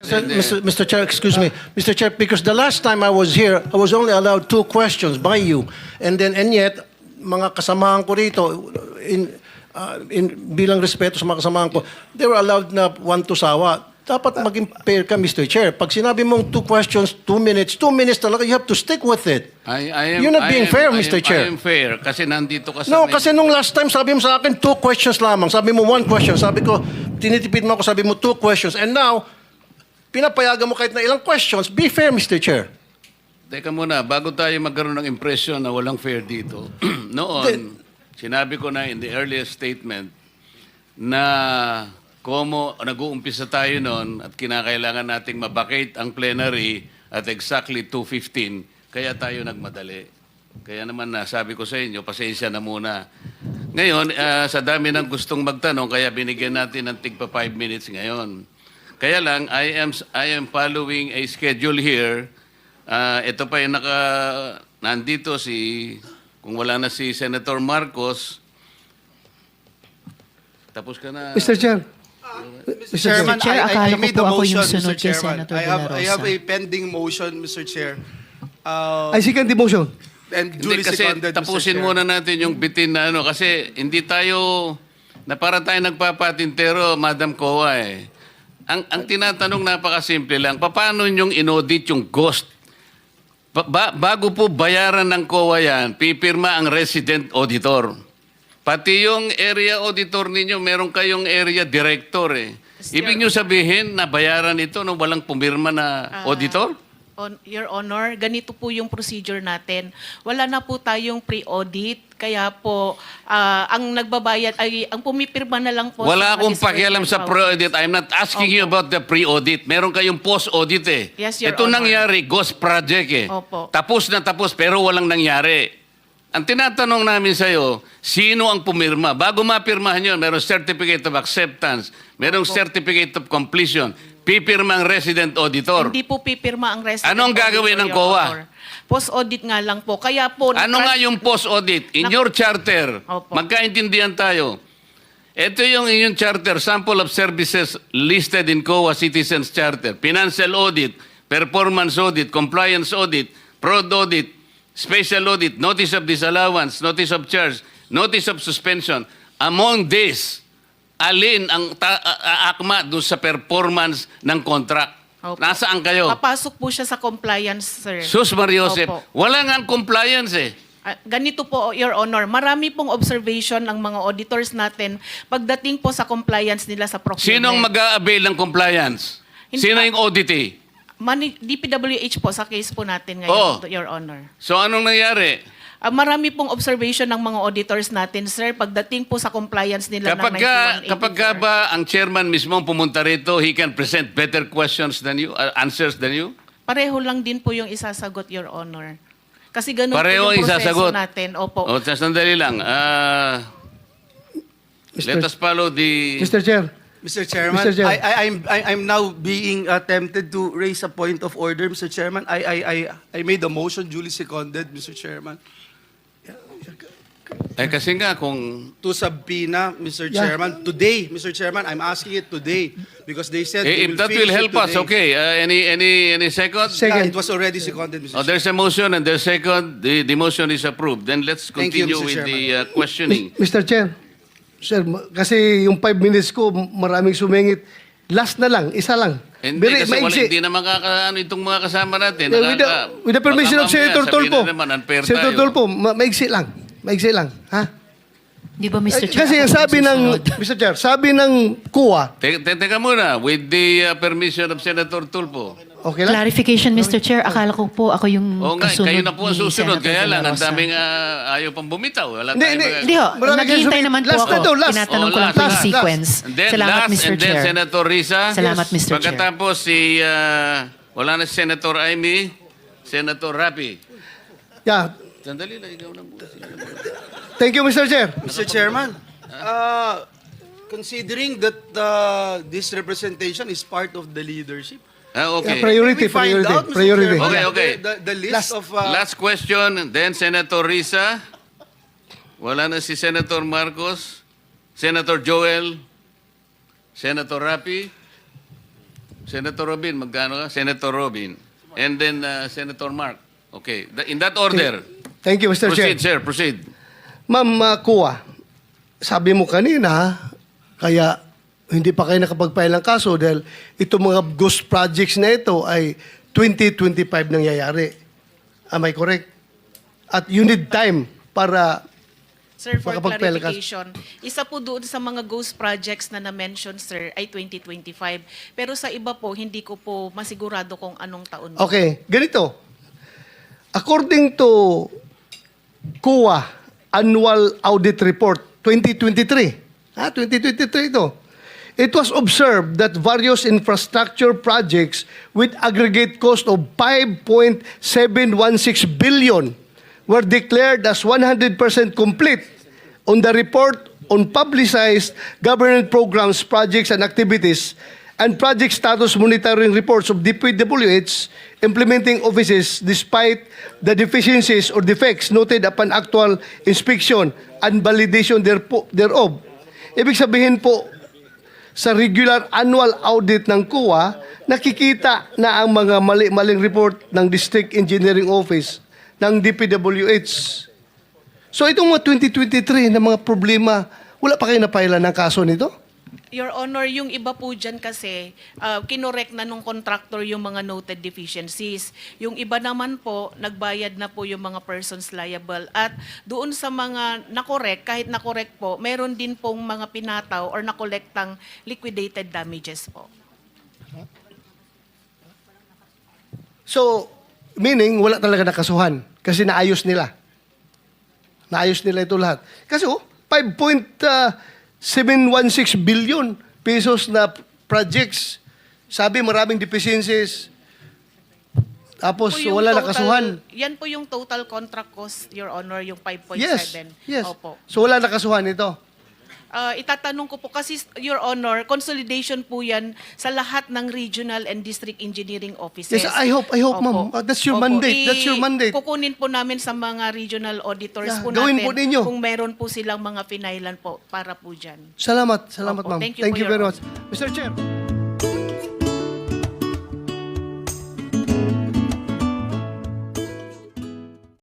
Mr. Chair, excuse me. Mr. Chair, because the last time I was here, I was only allowed 2 questions by you. And yet, mga kasamahan ko rito, bilang respeto sa mga kasamahan ko, they were allowed na 1 to sawa. Dapat maging fair ka, Mr. Chair. Pag sinabi mong 2 questions, 2 minutes talaga, you have to stick with it. You're not being fair, Mr. Chair. I am fair kasi nandito ka sa... No, kasi nung last time, sabi mo sa akin, 2 questions lamang. Sabi mo 1 question. Sabi ko, tinitipid mo ako, sabi mo 2 questions. And now, pinapayagan mo kahit na ilang questions. Be fair, Mr. Chair. Teka muna, bago tayo magkaroon ng impression na walang fair dito, noon, sinabi ko na in the earliest statement na nag-uumpisa tayo noon at kinakailangan nating mabakate ang plenary at exactly 2:15, kaya tayo nagmadali. Kaya naman sabi ko sa inyo, pasensya na muna. Ngayon, sa dami ng gustong magtanong, kaya binigyan natin ng tigpa 5 minutes ngayon. Kaya lang, I am following a schedule here. Ito pa yung nandito kung wala na si Senator Marcos, tapos ka na. Mr. Chair. Mr. Chairman, Chair, I akala ko made po the ako yung motion, sunod Mr. kay Chairman. Senator I De have La a Rosa. pending motion, Mr. Chair. I second the motion. And Hindi, duly kasi seconded, Mr. tapusin Chair. muna natin yung bitin na kasi hindi tayo, na para tayo nagpapatintero, Madam Kowa eh. Ang tinatanong napakasimple lang, paano yung inaudit yung ghost? Bago po bayaran ng COA yan, pipirma ang resident auditor. Pati yung area auditor ninyo, meron kayong area director eh. Ibig nyo sabihin na bayaran ito nung walang pumirma na auditor? Your Honor, ganito po yung procedure natin. Wala na po tayong pre-audit, kaya po ang nagbabayad ay ang pumipirma na lang po. Wala akong Mr. pakialam sa pre-audit. I'm not asking you about the pre-audit. Meron kayong post-audit eh. Yes, Your Ito Honor. nangyari, ghost project eh. Opo. Tapos na tapos pero walang nangyari. Ang tinatanong namin sa'yo, sino ang pumirma? Bago mapirmahan yun, merong certificate of acceptance, merong certificate of completion, pipirma ang resident auditor. Hindi po pipirma ang resident. Anong gagawin ng Your COA? Honor. Post-audit nga lang po. Kaya po... Ano nga yung post-audit? In your charter, Opo. magkaintindihan tayo. Ito yung inyong charter, sample of services listed in COA Citizens Charter. Financial audit, performance audit, compliance audit, fraud audit, special audit, notice of disallowance, notice of charge, notice of suspension. Among these, alin ang akma doon sa performance ng contract? Opo. Nasaan kayo? Papasok po siya sa compliance, sir. Sus Mariosep, Opo. wala nga ang compliance eh. Ganito po, Your Honor, marami pong observation ng mga auditors natin pagdating po sa compliance nila sa procurement. Sinong mag-a-avail ng compliance? Sino yung auditee? DPWH po sa case po natin ngayon, Oh. Your Honor. So anong nangyari? Marami pong observation ng mga auditors natin, sir, pagdating po sa compliance nila ng 9184. Kapag ba ang chairman mismo pumunta rito, he can present better questions than you, answers than you? Pareho lang din po yung isasagot, Your Honor. Kasi ganun Pareho po yung proseso isasagot. natin. Opo. O, sandali lang. Let us follow the... Mr. Chair. Mr. Chairman, Mr. Chair. I'm now being tempted to raise a point of order, Mr. Chairman. I made a motion duly seconded, Mr. Chairman, kasi nga kung... to subpoena, Mr. Yeah. Chairman, today, Mr. Chairman. I'm asking it today because they said they if will that finish will it help us, today. okay. Any second? Second. Yeah, it was already seconded, Mr. Oh, Chairman. there's a motion and there's second. The motion is approved. Then let's Thank you, continue Mr. with the questioning. Mr. Chair. Sir, kasi yung 5 minutes ko, maraming sumingit. Last na lang, isa lang. Hindi kasi maigsi. hindi na makakaano itong mga kasama natin. With the permission of Senator Tulfo. Senator Tulfo, maigsi lang. Maigsi lang. Ha? Di ba, Mr. Chair? Kasi ang ako sabi ng, susunod? Mr. Chair, sabi ng COA, Teka muna, with the permission of Senator Tulfo. okay lang? Clarification, Mr. Chair. Akala ko po ako yung Oo nga, kasunod kayo na po ang ni susunod. Senator Kaya De La lang, ang Rosa. daming ayaw pang bumitaw. Wala Hindi, tayong hindi. mga- Hindi ho, Marami naghihintay kayong naman po last ako. na to, last. Tinatanong ko lang Oh, po yung last. sequence. And then Salamat, last, Mr. and then Chair. Senator Risa. Salamat, Mr. Chair. Pagkatapos wala na si Senator Amy, Senator Rapi. Yeah. Sandali lang, ikaw na muna. Thank you, Mr. Chair. Mr. Chairman, considering that this representation is part of the leadership, Okay. Yeah, priority, can we find priority, out, Mr. priority. Chairman, Okay, okay. The list of... Last question, then Senator Risa. Wala na si Senator Marcos, Senator Joel, Senator Rapi. Senator Robin, magkano ka? Senator Robin. And then Senator Mark. Okay. In that order. Thank you, Mr. Chair. Proceed, sir. Proceed. Ma'am Kuya, sabi mo kanina, kaya hindi pa kayo nakapag-file ng kaso dahil itong mga ghost projects na ito ay 2025 nangyayari. Am I correct? At you need time para Sir, for makapag-file ka. clarification, isa po doon sa mga ghost projects na na-mention, sir, ay 2025. Pero sa iba po, hindi ko po masigurado kung anong taon. Okay, ganito. According to COA Annual Audit Report 2023, 2023 ito, it was observed that various infrastructure projects with aggregate cost of 5.716 billion were declared as 100% complete on the report on publicized government programs, projects, and activities and project status monitoring reports of DPWH implementing offices despite the deficiencies or defects noted upon actual inspection and validation thereof. Ibig sabihin po, sa regular annual audit ng COA, nakikita na ang mga mali-maling report ng District Engineering Office ng DPWH. So itong mga 2023 na mga problema, wala pa kayo napailan ng kaso nito? Your Honor, yung iba po dyan kasi, kinorek na nung contractor yung mga noted deficiencies. Yung iba naman po, nagbayad na po yung mga persons liable. At doon sa mga nakorek, kahit nakorek po, meron din pong mga pinataw or nakolektang liquidated damages po. So, meaning, wala talaga nakasuhan kasi naayos nila. Naayos nila ito lahat. Kasi 5.716 billion pesos na projects. Sabi, maraming deficiencies. Tapos, Po yung wala total- nakasuhan. Yan po yung total contract cost, Your Honor, yung 5.7. Yes. Opo. So, wala nakasuhan ito. Itatanong ko po kasi, Your Honor, consolidation po yan sa lahat ng regional and district engineering offices. Yes, I hope, Opo. ma'am. That's your Opo. mandate. That's your mandate. Kukunin po namin sa mga regional auditors Yeah, po gawin natin po ninyo. kung meron po silang mga pinailan po para po dyan. Salamat, Opo, ma'am. thank you for Thank you your very much. Mr. Chair.